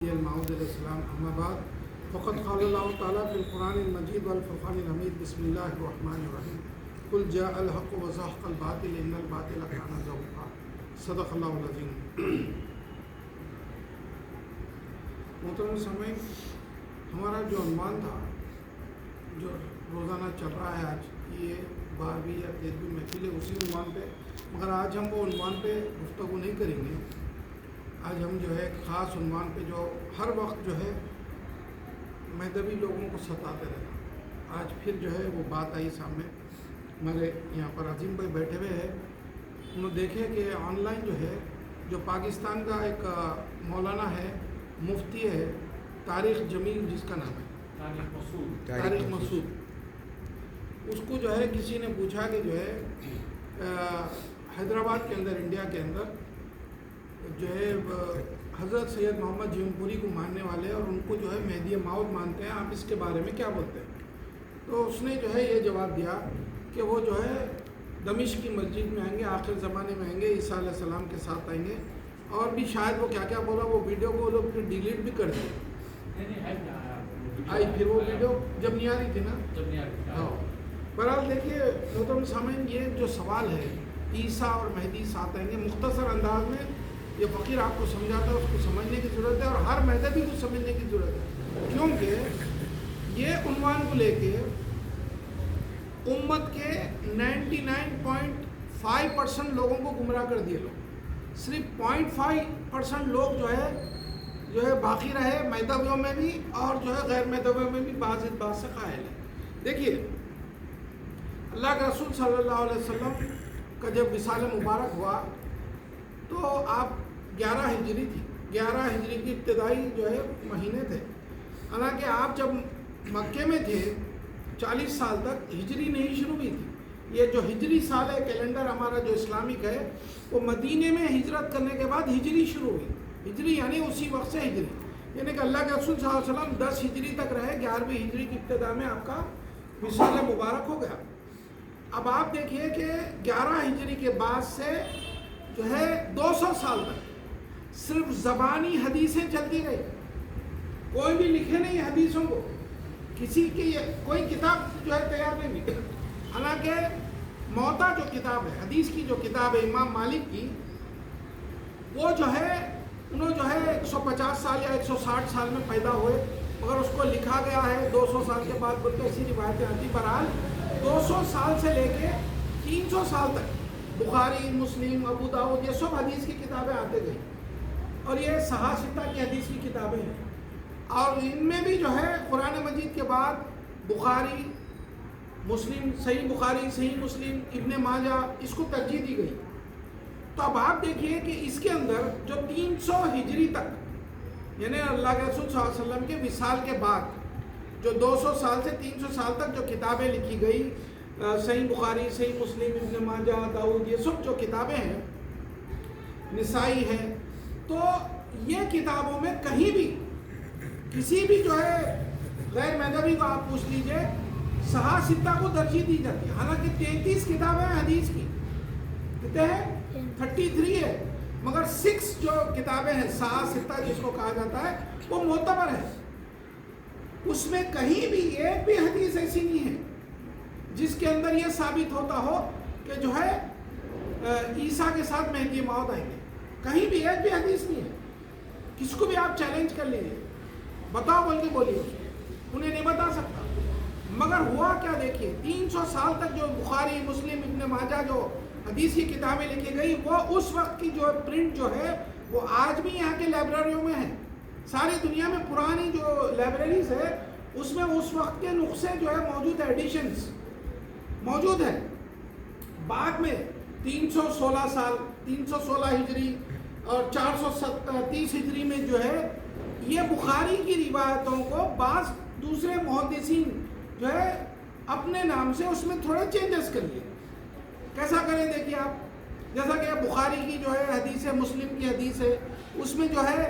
المعود علیہ السلام اما بعد فقد قال اللہ تعالیٰ فی القرآن المجید والفرقان الحمید بسم اللہ الرحمن الرحیم قل جاء الحق وزهق الباطل ان الباطل کان زهوقا صدق اللہ العظیم۔ محترم سامعین، ہمارا جو عنوان تھا جو روزانہ چل رہا ہے آج یہ 12ویں یا 13ویں محفل ہے اسی عنوان پہ، مگر آج ہم وہ عنوان پہ گفتگو نہیں کریں گے۔ آج ہم جو ہے ایک خاص عنوان پہ جو ہر وقت جو ہے مذہبی لوگوں کو ستاتے رہنا، آج پھر جو ہے وہ بات آئی سامنے۔ ہمارے یہاں پر عظیم بھائی بیٹھے ہوئے ہیں، انہوں دیکھے کہ آن لائن جو ہے جو پاکستان کا ایک مولانا ہے، مفتی ہے طارق جمیل، جس کا نام ہے طارق مسعود، اس کو جو ہے کسی نے پوچھا کہ جو ہے حیدرآباد کے اندر، انڈیا کے اندر جو ہے حضرت سید محمد جون پوری کو ماننے والے اور ان کو جو ہے مہدی موعود مانتے ہیں، آپ اس کے بارے میں کیا بولتے ہیں؟ تو اس نے جو ہے یہ جواب دیا کہ وہ جو ہے دمشق کی مسجد میں آئیں گے، آخر زمانے میں آئیں گے، عیسیٰ علیہ السلام کے ساتھ آئیں گے، اور بھی شاید وہ کیا کیا بولا، وہ ویڈیو کو وہ لوگ پھر ڈیلیٹ بھی کر دیا آئی، پھر وہ ویڈیو جب نہیں آ رہی تھی نا۔ ہاں، بہرحال دیکھیے محترم سامعین، یہ جو سوال ہے عیسیٰ اور مہدی ساتھ آئیں گے، مختصر انداز میں یہ فقیر آپ کو سمجھاتا ہے، اس کو سمجھنے کی ضرورت ہے اور ہر مذہبی کو سمجھنے کی ضرورت ہے، کیونکہ یہ عنوان کو لے کے امت کے 99.5% لوگوں کو گمراہ کر دیے لوگ، صرف 0.5% لوگ جو ہے باقی رہے مذہبیوں میں بھی اور جو ہے غیر مذہبیوں میں بھی بعض اس بات سے قائل ہے۔ دیکھیے اللہ کے رسول صلی اللہ علیہ وسلم کا جب وصال مبارک ہوا تو آپ 11 ہجری تھی، 11 ہجری کی ابتدائی جو ہے مہینے تھے، حالانکہ آپ جب مکے میں تھے 40 سال تک ہجری نہیں شروع ہوئی تھی۔ یہ جو ہجری سال ہے کیلنڈر ہمارا جو اسلامک ہے، وہ مدینے میں ہجرت کرنے کے بعد ہجری شروع ہوئی، ہجری یعنی اسی وقت سے ہجری، یعنی کہ اللہ کے رسول صلی اللہ علیہ وسلم 10 ہجری تک رہے، 11ویں ہجری کی ابتدا میں آپ کا وصال مبارک ہو گیا۔ اب آپ دیکھیے کہ 11 ہجری کے بعد سے جو ہے 200 سال تک صرف زبانی حدیثیں چلتی رہی، کوئی بھی لکھے نہیں حدیثوں کو، کسی کی کوئی کتاب جو ہے تیار نہیں ہوئی، حالانکہ موطا جو کتاب ہے، حدیث کی جو کتاب ہے امام مالک کی، وہ جو ہے انہوں جو ہے 150 سال یا 160 سال میں پیدا ہوئے، مگر اس کو لکھا گیا ہے 200 سال کے بعد، بلکہ ایسی روایتیں آتی۔ بہرحال 200 سال سے لے کے 300 سال تک بخاری، مسلم، ابو داؤد، یہ سب حدیث کی کتابیں آتے گئی، اور یہ ستہ کی حدیث کی کتابیں ہیں، اور ان میں بھی جو ہے قرآن مجید کے بعد بخاری، مسلم، صحیح بخاری، صحیح مسلم، ابن ماجہ، اس کو ترجیح دی گئی۔ تو اب آپ دیکھیے کہ اس کے اندر جو 300 ہجری تک، یعنی اللہ کے رسول صلی اللہ علیہ وسلم کے وصال کے بعد جو 200 سال سے 300 سال تک جو کتابیں لکھی گئی، صحیح بخاری، صحیح مسلم، ابن ماجہ، داؤد، یہ سب جو کتابیں ہیں، نسائی ہے، تو یہ کتابوں میں کہیں بھی کسی بھی جو ہے غیر مذہبی کو آپ پوچھ لیجئے، ستہ کو ترجیح دی جاتی ہے، حالانکہ 33 کتابیں ہیں حدیث کی، کتنے ہیں 33 ہے، مگر 6 جو کتابیں ہیں ستہ جس کو کہا جاتا ہے وہ معتبر ہے، اس میں کہیں بھی ایک بھی حدیث ایسی نہیں ہے جس کے اندر یہ ثابت ہوتا ہو کہ جو ہے عیسیٰ کے ساتھ مہدی موعود آئیں گے، کہیں بھی ایک بھی حدیث نہیں ہے۔ کس کو بھی آپ چیلنج کر لیجیے، بتاؤ بول کے بولیے، انہیں نہیں بتا سکتا۔ مگر ہوا کیا دیکھیے، 300 سال تک جو بخاری، مسلم، ابن ماجہ جو حدیث کی کتابیں لکھی گئی، وہ اس وقت کی جو پرنٹ جو ہے وہ آج بھی یہاں کے لائبریریوں میں ہے، ساری دنیا میں پرانی جو لائبریریز ہے اس میں اس وقت کے نسخے جو ہے موجود ہے، ایڈیشنز موجود ہے۔ بعد میں 316 سال، 316 ہجری اور 430 ہجری میں جو ہے یہ بخاری کی روایتوں کو بعض دوسرے محدثین جو ہے اپنے نام سے اس میں تھوڑے چینجز کر لیے۔ کیسا کریں دیکھیے آپ، جیسا کہ بخاری کی جو ہے حدیث ہے، مسلم کی حدیث ہے، اس میں جو ہے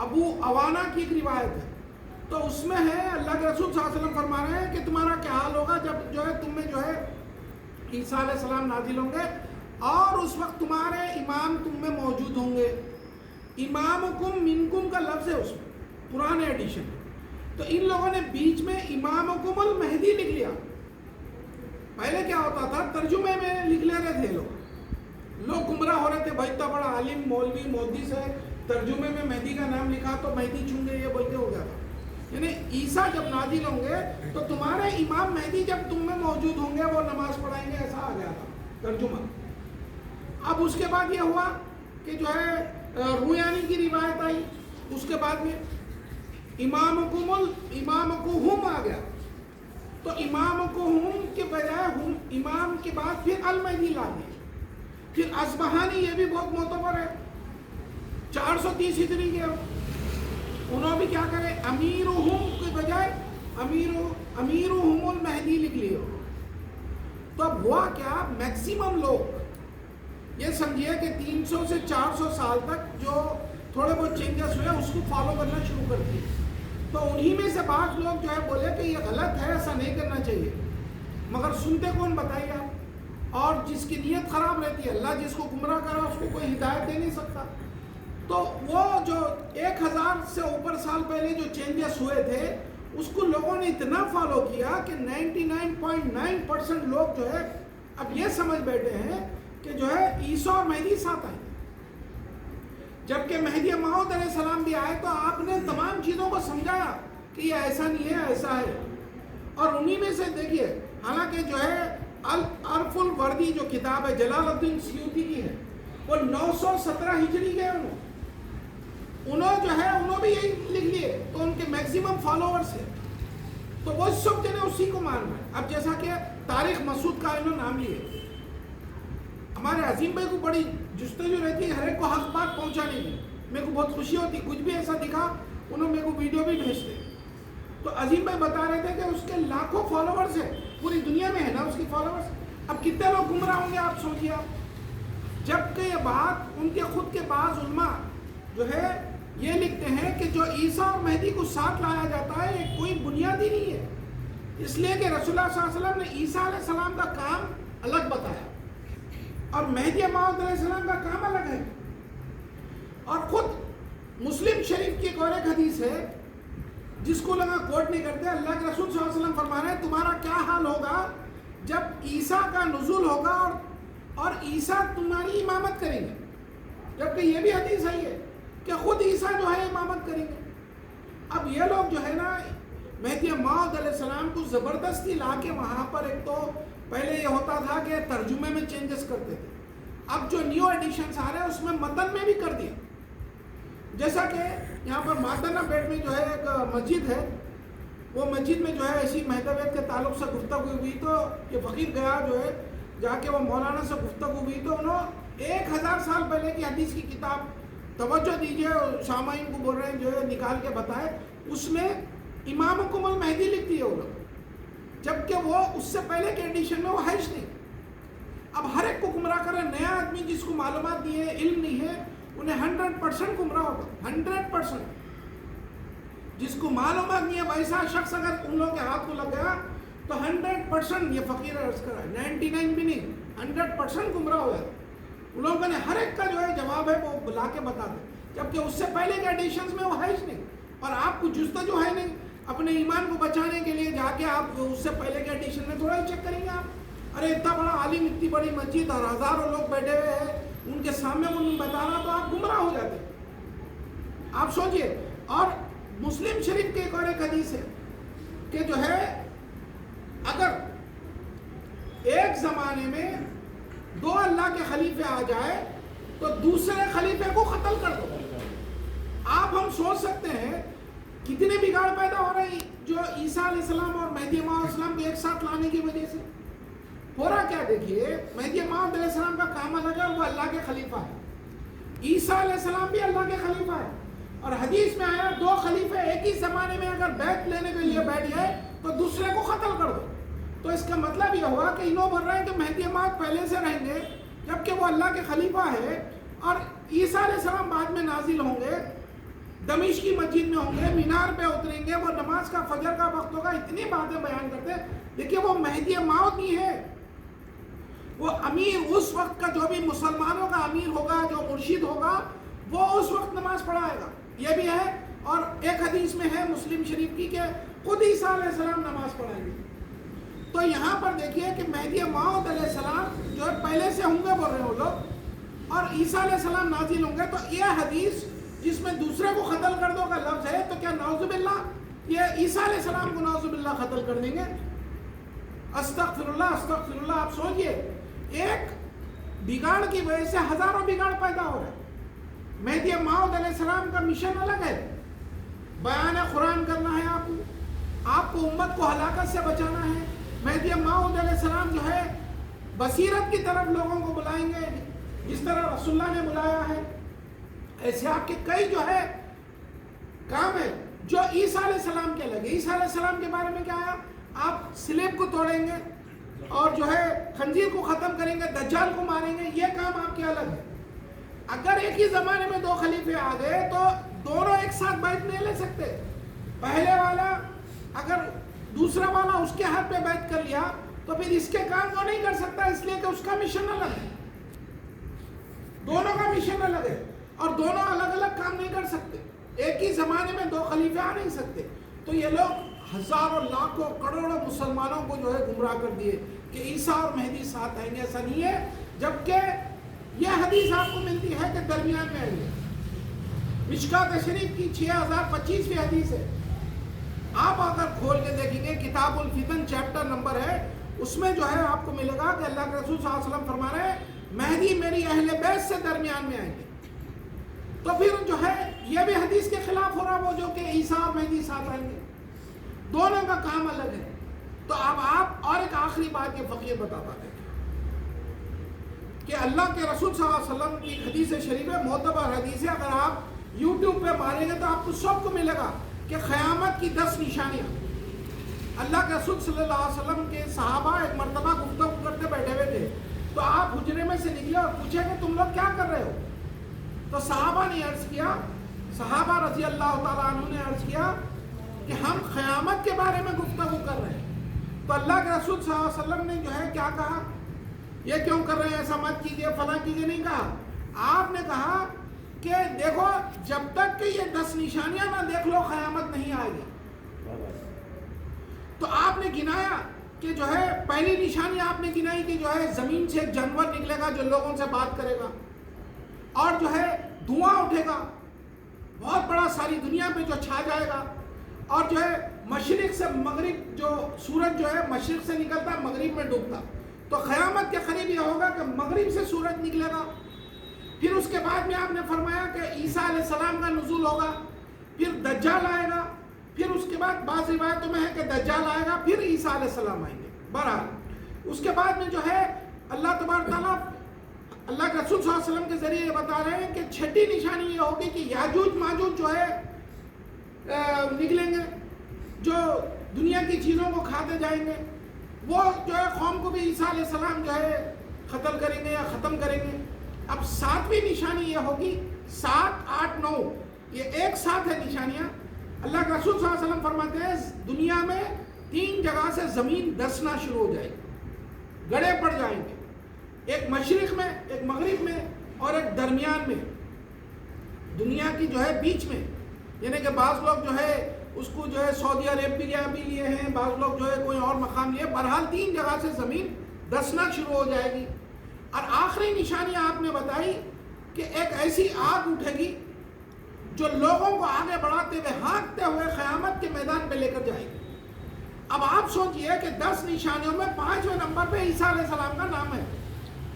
ابو عوانہ کی ایک روایت ہے، تو اس میں ہے اللہ کے رسول صلی اللہ علیہ وسلم فرما رہے ہیں کہ تمہارا کیا حال ہوگا جب جو ہے تم میں جو ہے عیسیٰ علیہ السلام نازل ہوں گے، اور اس وقت تمہارے امام تم میں موجود ہوں گے۔ امامکم منکم کا لفظ ہے اس میں، پرانے ایڈیشن میں. تو ان لوگوں نے بیچ میں امامکم المہدی لکھ لیا. پہلے کیا ہوتا تھا, ترجمے میں لکھ لے رہے تھے لوگ گمراہ ہو رہے تھے, بھائی اتنا بڑا عالم مولوی محدث ہے, ترجمے میں مہدی کا نام لکھا تو مہدی چن گئے, یہ بول کے ہو گیا تھا. یعنی عیسیٰ جب نازل ہوں گے تو تمہارے امام مہدی جب تم میں موجود ہوں گے وہ نماز پڑھائیں گے, ایسا آ گیا تھا ترجمہ. اب اس کے بعد یہ ہوا کہ جو ہے رویانی کی روایت آئی, اس کے بعد میں امامکم آ گیا. تو امامکم کے بجائے امام کے بعد پھر المہدی لا دیا. پھر اصبہانی, یہ بھی بہت معتبر ہے, 430 ہجری کے, انہوں بھی کیا کرے, امیرہم کے بجائے امیرہم المہدی لکھ لیے. تو اب ہوا کیا, میکسیمم لوگ یہ سمجھیے کہ 300 سے 400 سال تک جو تھوڑے بہت چینجز ہوئے اس کو فالو کرنا شروع کر دیے. تو انہی میں سے بعض لوگ جو ہے بولے کہ یہ غلط ہے, ایسا نہیں کرنا چاہیے. مگر سنتے کون بتائیے آپ, اور جس کی نیت خراب رہتی ہے, اللہ جس کو گمراہ کرا اس کو کوئی ہدایت دے نہیں سکتا. تو وہ جو 1000 سے اوپر سال پہلے جو چینجز ہوئے تھے اس کو لوگوں نے اتنا فالو کیا کہ 99.9% لوگ جو ہے اب یہ سمجھ بیٹھے ہیں کہ جو ہے عیسیٰ اور مہدی ساتھ آئے. جبکہ مہدی موعود علیہ السلام بھی آئے تو آپ نے تمام چیزوں کو سمجھایا کہ یہ ایسا نہیں ہے, ایسا ہے. اور انہی میں سے دیکھیے, حالانکہ جو ہے العرف الوردی جو کتاب ہے جلال الدین سیوطی کی ہے, وہ 917 ہجری کے انہوں جو ہے انہوں بھی یہی لکھ لیے. تو ان کے میکسیمم فالوورز ہیں, تو وہ سب جنے اسی کو مان رہے ہیں. اب جیسا کہ تاریخ مسعود کا انہوں نام لیے, ہمارے عظیم بھائی کو بڑی جستجو رہتی ہے ہر ایک کو حق بات پہنچانے کی. میرے کو بہت خوشی ہوتی, کچھ بھی ایسا دکھا انہوں میرے کو ویڈیو بھی بھیجتے. تو عظیم بھائی بتا رہے تھے کہ اس کے لاکھوں فالوورز ہیں, پوری دنیا میں ہے نا اس کی فالوورز. اب کتنے لوگ گمراہ ہوں گے آپ سوچیے آپ. جبکہ یہ بات ان کے خود کے بعض علماء جو ہے یہ لکھتے ہیں کہ جو عیسیٰ اور مہدی کو ساتھ لایا جاتا ہے یہ کوئی بنیادی نہیں ہے, اس لیے کہ رسول اللہ صلی اللہ علیہ وسلم نے عیسیٰ علیہ السلام کا کام الگ بتایا اور مہدی موعود علیہ السلام کا کام الگ ہے. اور خود مسلم شریف کی ایک اور ایک حدیث ہے جس کو لگا کوٹ نہیں کرتے, اللہ کے رسول صلی اللہ علیہ وسلم فرما رہے ہیں تمہارا کیا حال ہوگا جب عیسیٰ کا نزول ہوگا اور عیسیٰ تمہاری امامت کریں گے. جبکہ یہ بھی حدیث ہے کہ خود عیسیٰ جو ہے امامت کریں گے. اب یہ لوگ جو ہے نا مہدی موعود علیہ السلام کو زبردستی لا کے وہاں پر, ایک تو پہلے یہ ہوتا تھا کہ ترجمے میں چینجز کرتے تھے, اب جو نیو ایڈیشنز آ رہے ہیں اس میں متن میں بھی کر دیا. جیسا کہ یہاں پر مادنا پیٹ میں جو ہے ایک مسجد ہے, وہ مسجد میں جو ہے ایسی مہدویت کے تعلق سے گفتگو ہوئی تو یہ فقیر گیا جو ہے جا کے وہ مولانا سے گفتگو ہوئی تو انہوں 1000 سال پہلے کی حدیث کی کتاب, توجہ دیجئے سامعین کو بول رہے ہیں جو ہے نکال کے بتائے, اس میں امامکم المہدی لکھ دی ہے وہ لوگ, جبکہ وہ اس سے پہلے کے ایڈیشن میں وہ ہے ہی نہیں. اب ہر ایک کو گمراہ کر رہے, نیا آدمی جس کو معلومات نہیں ہے, علم نہیں ہے, انہیں 100% گمراہ ہوگا. 100% جس کو معلومات نہیں ہے ویسا شخص اگر ان لوگوں کے ہاتھ کو لگ گیا تو 100% یہ فقیر عرض کرا ہے, 99 بھی نہیں 100% گمراہ ہو جاتا. ان لوگوں نے ہر ایک کا جو ہے جواب ہے وہ بلا کے بتا دیں, جبکہ اس سے پہلے کے ایڈیشنز میں وہ ہے ہی نہیں. اور آپ کو جستجو ہے نہیں اپنے ایمان کو بچانے کے لیے, جا کے آپ اس سے پہلے کے ایڈیشن میں تھوڑا ہی چیک کریں گے آپ. ارے اتنا بڑا عالم, اتنی بڑی مسجد اور ہزاروں لوگ بیٹھے ہوئے ہیں, ان کے سامنے وہ بتا رہا تو آپ گمراہ ہو جاتے. آپ سوچئے. اور مسلم شریف کے ایک اور ایک حدیث ہے کہ جو ہے اگر ایک زمانے میں 2 اللہ کے خلیفے آ جائے تو دوسرے خلیفے کو قتل کر دو. آپ ہم سوچ سکتے ہیں کتنے بگاڑ پیدا ہو رہے ہیں جو عیسیٰ علیہ السلام اور مہدی موعود علیہ السلام کو ایک ساتھ لانے کی وجہ سے. ہو رہا کیا دیکھیے, مہدی موعود علیہ السلام کا کام الگ ہے, وہ اللہ کے خلیفہ ہے. عیسیٰ علیہ السلام بھی اللہ کے خلیفہ ہے. اور حدیث میں آیا 2 خلیفے ایک ہی زمانے میں اگر بیعت لینے کے لیے بیٹھ جائے تو دوسرے کو قتل کر دو. تو اس کا مطلب یہ ہوا کہ انہوں بول رہے ہیں کہ مہدی موعود پہلے سے رہیں گے جبکہ وہ اللہ کے خلیفہ ہے, اور عیسیٰ علیہ السلام بعد میں نازل ہوں گے, دمشق کی مسجد میں ہوں گے, مینار پہ اتریں گے, وہ نماز کا فجر کا وقت ہوگا, اتنی باتیں بیان کرتے ہیں. دیکھیے وہ مہدی موعود نہیں ہے, وہ امیر اس وقت کا جو بھی مسلمانوں کا امیر ہوگا, جو مرشد ہوگا, وہ اس وقت نماز پڑھائے گا. یہ بھی ہے اور ایک حدیث میں ہے مسلم شریف کی کہ خود عیسیٰ علیہ السلام نماز پڑھائیں گے. تو یہاں پر دیکھیے کہ مہدی موعود علیہ السلام جو ہے پہلے سے ہوں گے بول رہے ہیں وہ لوگ, اور عیسیٰ علیہ السلام نازل ہوں گے. تو یہ حدیث جس میں دوسرے کو قتل کر دو کا لفظ ہے, تو کیا نعوذ باللہ یہ عیسیٰ علیہ السلام کو نعوذ باللہ قتل کر دیں گے؟ استغفر اللہ استغفر اللہ. آپ سوچئے ایک بگاڑ کی وجہ سے ہزاروں بگاڑ پیدا ہو رہے ہیں. مہدی موعود علیہ السلام کا مشن الگ ہے, بیان قرآن کرنا ہے, آپ کو امت کو ہلاکت سے بچانا ہے. مہدی موعود علیہ السلام جو ہے بصیرت کی طرف لوگوں کو بلائیں گے, جس طرح رسول اللہ نے بلایا ہے. ایسے آپ کے کئی جو ہے کام ہے جو عیسیٰ علیہ السلام کے لگے. عیسیٰ علیہ السلام کے بارے میں کیا ہے, آپ سلیب کو توڑیں گے اور جو ہے خنزیر کو ختم کریں گے, دجال کو ماریں گے, یہ کام آپ کے الگ ہے. اگر ایک ہی زمانے میں دو خلیفے آ گئے تو دونوں ایک ساتھ بیعت نہیں لے سکتے. پہلے والا اگر دوسرا والا اس کے ہاتھ پہ بیعت کر لیا تو پھر اس کے کام کو نہیں کر سکتا, اس لیے کہ اس کا مشن الگ ہے, دونوں کا مشن الگ ہے, اور دونوں الگ الگ کام نہیں کر سکتے. ایک ہی زمانے میں دو خلیفے آ نہیں سکتے. تو یہ لوگ ہزاروں لاکھوں کروڑوں مسلمانوں کو جو ہے گمراہ کر دیے کہ عیسیٰ اور مہدی ساتھ آئیں گے. ایسا نہیں ہے, جبکہ یہ حدیث آپ کو ملتی ہے کہ درمیان میں آئیں گے. مشکات شریف کی 6025ویں حدیث ہے. آپ اگر کھول کے دیکھیں گے کتاب الفتن چیپٹر نمبر ہے, اس میں جو ہے آپ کو ملے گا کہ اللہ کے رسول صلی اللہ علیہ وسلم فرما رہے ہیں مہدی میری اہل بیت سے درمیان میں آئیں گے. تو پھر جو ہے یہ بھی حدیث کے خلاف ہو رہا وہ جو کہ عیسیٰ اور مہدی ساتھ آئیں گے, دونوں کا کام الگ ہے. تو اب آپ اور ایک آخری بات یہ فقیر بتاتا ہے کہ اللہ کے رسول صلی اللہ علیہ وسلم کی حدیث شریف ہے, معتبر حدیث ہے. اگر آپ یوٹیوب پہ ماریں گے تو آپ کو سب کو ملے گا کہ قیامت کی 10 نشانیاں. اللہ کے رسول صلی اللہ علیہ وسلم کے صحابہ ایک مرتبہ گفتگو کرتے بیٹھے ہوئے تھے, تو آپ حجرے میں سے نکلے اور پوچھے کہ تم لوگ کیا کر رہے ہو؟ تو صحابہ نے عرض کیا, صحابہ رضی اللہ تعالیٰ عنہ نے عرض کیا کہ ہم قیامت کے بارے میں گفتگو کر رہے ہیں. تو اللہ کے رسول صلی اللہ علیہ وسلم نے جو ہے کیا کہا, یہ کیوں کر رہے ہیں, ایسا مت کیجئے, فلاں کیجئے نہیں کہا. آپ نے کہا کہ دیکھو جب تک کہ یہ 10 نشانیاں نہ دیکھ لو قیامت نہیں آئے گی. تو آپ نے گنایا کہ جو ہے پہلی نشانی آپ نے گنائی کہ جو ہے زمین سے ایک جانور نکلے گا جو لوگوں سے بات کرے گا, اور جو ہے دھواں اٹھے گا بہت بڑا ساری دنیا پہ جو چھا جائے گا, اور جو ہے مشرق سے مغرب جو سورج جو ہے مشرق سے نکلتا مغرب میں ڈوبتا. تو قیامت کے قریب یہ ہوگا کہ مغرب سے سورج نکلے گا. پھر اس کے بعد میں آپ نے فرمایا کہ عیسیٰ علیہ السلام کا نزول ہوگا, پھر دجال آئے گا, پھر اس کے بعد بعض روایتوں میں ہے کہ دجال آئے گا, پھر عیسیٰ علیہ السلام آئیں گے. بہرحال اس کے بعد میں جو ہے اللہ تبارک تعالیٰ اللہ کے رسول صلی اللہ علیہ وسلم کے ذریعے یہ بتا رہے ہیں کہ چھٹی نشانی یہ ہوگی کہ یاجوج ماجوج جو ہے نکلیں گے, جو دنیا کی چیزوں کو کھاتے جائیں گے. وہ جو ہے قوم کو بھی عیسیٰ علیہ السلام جو ہے قتل کریں گے یا ختم کریں گے. اب 7ویں نشانی یہ ہوگی, 7, 8, 9 یہ ایک ساتھ ہے نشانیاں. اللہ کے رسول صلی اللہ علیہ وسلم فرماتے ہیں دنیا میں 3 جگہ سے زمین دسنا شروع ہو جائے گی, گڑھے پڑ جائیں گے, ایک مشرق میں, ایک مغرب میں, اور ایک درمیان میں, دنیا کی جو ہے بیچ میں. یعنی کہ بعض لوگ جو ہے اس کو جو ہے سعودی عربیہ بھی لیے ہیں, بعض لوگ جو ہے کوئی اور مقام لیے. بہرحال 3 جگہ سے زمین دسنا شروع ہو جائے گی. اور آخری نشانی آپ نے بتائی کہ ایک ایسی آگ اٹھے گی جو لوگوں کو آگے بڑھاتے ہوئے ہانکتے ہوئے قیامت کے میدان پہ لے کر جائے گی. اب آپ سوچئے کہ 10 نشانیوں میں 5ویں نمبر پہ عیسیٰ علیہ السلام کا نام ہے.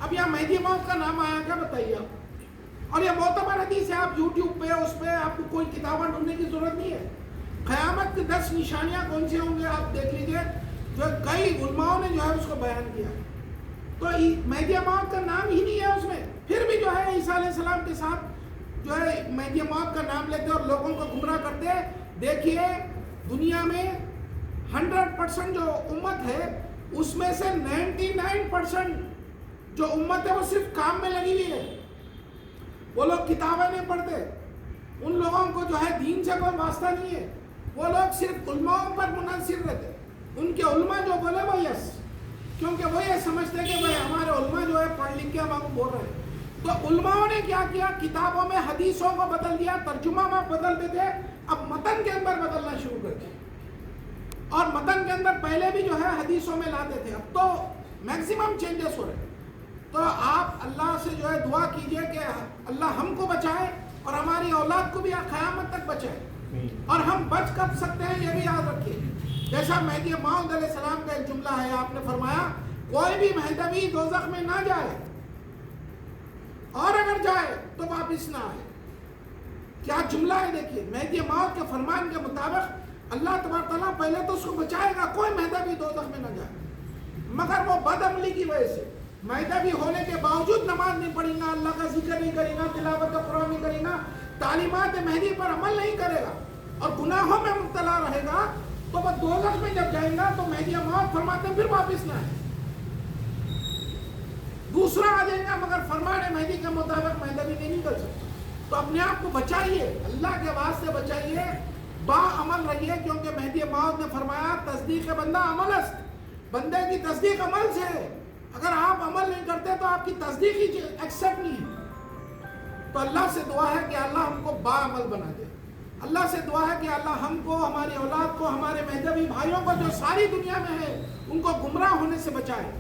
اب یہاں مہدی موعود کا نام آیا کیا بتائیے آپ؟ اور یہ معتبر حدیث ہے, آپ یوٹیوب پہ اس پہ آپ کو کوئی کتابیں ڈھونڈنے کی ضرورت نہیں ہے. قیامت کی 10 نشانیاں کون سی ہوں گے آپ دیکھ لیجئے, جو کئی علماءوں نے جو ہے اس کو بیان کیا. تو مہدی موعود کا نام ہی نہیں ہے اس میں, پھر بھی جو ہے عیسیٰ علیہ السلام کے ساتھ جو ہے مہدی موعود کا نام لیتے اور لوگوں کو گمراہ کرتے. دیکھیے دنیا میں 100% جو امت ہے اس میں سے 99% جو امت ہے وہ صرف کام میں لگی ہوئی ہے. وہ لوگ کتابیں نہیں پڑھتے, ان لوگوں کو جو ہے دین سے کوئی واسطہ نہیں ہے. وہ لوگ صرف علماء پر منحصر رہتے, ان کے علماء جو بولے وہ یس, کیونکہ وہ یہ سمجھتے کہ بھائی ہمارے علماء جو ہے پڑھ لکھ کے ہم کو بول رہے ہیں. تو علماء نے کیا کیا, کتابوں میں حدیثوں کو بدل دیا, ترجمہ میں بدل دیتے اب متن کے اندر بدلنا شروع کر دیا، اور متن کے اندر پہلے بھی جو ہے حدیثوں میں لاتے تھے، اب تو میکسیمم چینجز ہو رہے ہیں۔ تو آپ اللہ سے جو ہے دعا کیجئے کہ اللہ ہم کو بچائے اور ہماری اولاد کو بھی قیامت تک بچائے، اور ہم بچ کب سکتے ہیں یہ بھی یاد رکھیے۔ جیسا مہدی موعود علیہ السلام کا ایک جملہ ہے، آپ نے فرمایا کوئی بھی مہدوی دوزخ میں نہ جائے، اور اگر جائے تو واپس نہ آئے۔ کیا جملہ ہے دیکھیے، مہدی موعود کے فرمان کے مطابق اللہ تبارک تعالیٰ پہلے تو اس کو بچائے گا، کوئی مہدوی دوزخ میں نہ جائے، مگر وہ بد عملی کی وجہ سے مہدوی ہونے کے باوجود نماز نہیں پڑھے گا، اللہ کا ذکر نہیں کرے گا، تلاوت قرآن نہیں کرے گا، تعلیمات مہدی پر عمل نہیں کرے گا اور گناہوں میں مبتلا رہے گا، تو وہ دوزخ میں جب جائیں گا تو مہدی موعود فرماتے ہیں پھر واپس نہ آئے۔ دوسرا آ جائے گا مگر فرمان مہدی کے مطابق مہدوی نہیں نکل سکتا۔ تو اپنے آپ کو بچائیے، اللہ کے واسطے بچائیے، با عمل رہیے، کیونکہ مہدی موعود نے فرمایا تصدیق بندہ عمل است، بندے کی تصدیق عمل سے ہے، اگر آپ عمل نہیں کرتے تو آپ کی تصدیق ہی ایکسپٹ نہیں ہے۔ تو اللہ سے دعا ہے کہ اللہ ہم کو با عمل بنا دے، اللہ سے دعا ہے کہ اللہ ہم کو، ہماری اولاد کو، ہمارے مہدوی بھائیوں کو جو ساری دنیا میں ہے ان کو گمراہ ہونے سے بچائے۔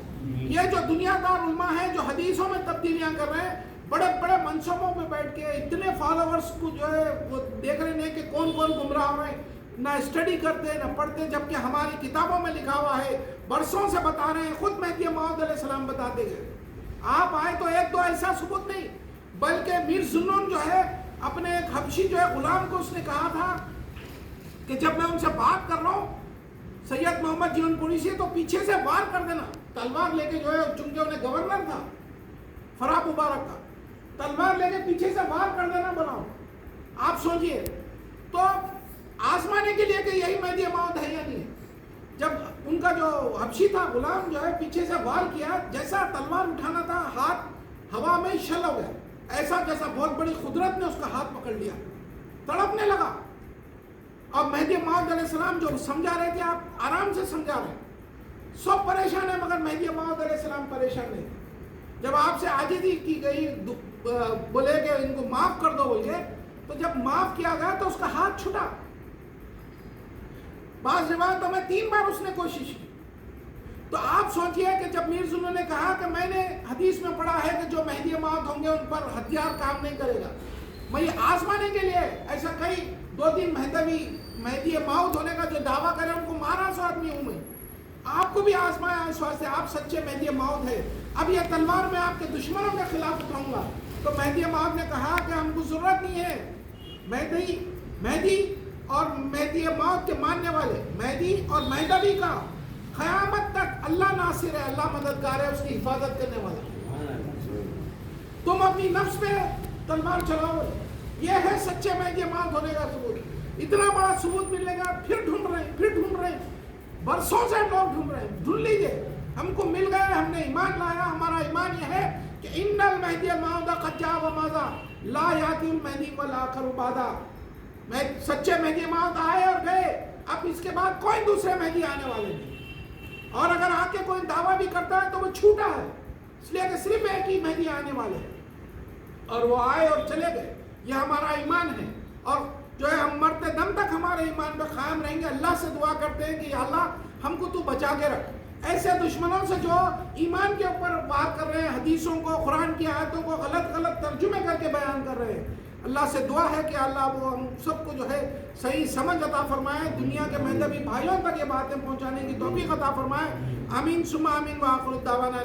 یہ جو دنیا دار علماء ہیں جو حدیثوں میں تبدیلیاں کر رہے ہیں، بڑے بڑے منصبوں میں بیٹھ کے اتنے فالوورز کو جو ہے وہ دیکھ رہے ہیں کہ کون کون گمراہ ہو رہے ہیں، نہ اسٹڈی کرتے نہ پڑھتے، جبکہ ہماری کتابوں میں لکھا ہوا ہے، برسوں سے بتا رہے ہیں، خود مہدی موعود علیہ السلام بتاتے گئے۔ آپ آئے تو ایک دو ایسا ثبوت نہیں، بلکہ میر ذوالنون جو ہے اپنے ایک حبشی جو ہے غلام کو اس نے کہا تھا کہ جب میں ان سے بات کر رہا ہوں سید محمد جیون پوری سے، تو پیچھے سے وار کر دینا، تلوار لے کے جو ہے، چونکہ انہیں گورنر تھا فرا مبارک کا، تلوار لے کے پیچھے سے وار کر دینا بناؤ۔ آپ سوچئے تو آزمانے کے لیے کہ یہی مہدی موعود ہے یا نہیں ہے۔ جب ان کا جو حبشی تھا غلام جو ہے پیچھے سے وار کیا، جیسا تلوار اٹھانا تھا ہاتھ ہوا میں شل ہو گیا، ایسا جیسا بہت بڑی قدرت نے اس کا ہاتھ پکڑ لیا، تڑپنے لگا۔ اور مہدی موعود علیہ السلام جو سمجھا رہے تھے، آپ آرام سے سمجھا رہے ہیں، سب پریشان ہیں مگر مہدی موعود علیہ السلام پریشان نہیں۔ جب آپ سے عاجزی کی گئی، بولے کہ ان کو معاف کر دو بولے، تو جب معاف کیا گیا تو اس کا ہاتھ چھٹا۔ بعض روایتوں میں 3 بار اس نے کوشش کی۔ تو آپ سوچئے کہ جب میر ذوالنون نے کہا کہ میں نے حدیث میں پڑھا ہے کہ جو مہدی موعود ہوں گے ان پر ہتھیار کام نہیں کرے گا، میں یہ آزمانے کے لیے، ایسا کئی 2-3 مہدی موعود ہونے کا جو دعویٰ کرے ان کو مارا سو آدمی ہوں میں، آپ کو بھی آزمایا اس واسطے آپ سچے مہدی موعود ہے۔ اب یہ تلوار میں آپ کے دشمنوں کے خلاف اٹھاؤں گا۔ تو مہدی موعود نے کہا کہ ہم کو ضرورت نہیں ہے، مہدی اور مہدی موعود کے ماننے والے، مہدی اور مہدوی کا قیامت تک اللہ ناصر ہے، اللہ مددگار ہے، اس کی حفاظت کرنے والا۔ تم اپنی نفس پہ تلوار چلاؤ، یہ ہے سچے مہدی موعود ہونے کا ثبوت۔ اتنا بڑا ثبوت ملنے گا، پھر ڈھونڈ رہے ہیں، برسوں سے لوگ ڈھونڈ رہے ہیں، ڈھونڈ لیجئے، ہم کو مل گئے، ہم نے ایمان لایا۔ ہمارا ایمان یہ ہے کہ ان المہدی موعود قد جاء وماذا لا یاتی المہدی والآخر بعدا، سچے مہدی موعود آئے اور گئے، اب اس کے بعد کوئی دوسرے مہدی آنے والے نہیں، اور اگر آ کے کوئی دعویٰ بھی کرتا ہے تو وہ چھوٹا ہے، اس لیے کہ صرف ایک ہی مہدی آنے والے ہیں، اور وہ آئے اور چلے گئے۔ یہ ہمارا ایمان ہے، اور جو ہے ہم مرتے دم تک ہمارے ایمان پہ قائم رہیں گے۔ اللہ سے دعا کرتے ہیں کہ یا اللہ ہم کو تو بچا کے رکھ ایسے دشمنوں سے جو ایمان کے اوپر بات کر رہے ہیں، حدیثوں کو، قرآن کی آیتوں کو غلط ترجمے کر کے بیان کر رہے ہیں۔ اللہ سے دعا ہے کہ اللہ وہ ہم سب کو جو ہے صحیح سمجھ عطا فرمائے، دنیا کے مہدوی بھائیوں تک یہ باتیں پہنچانے کی توفیق عطا فرمائے۔ آمین ثم آمین، وآخر دعوانا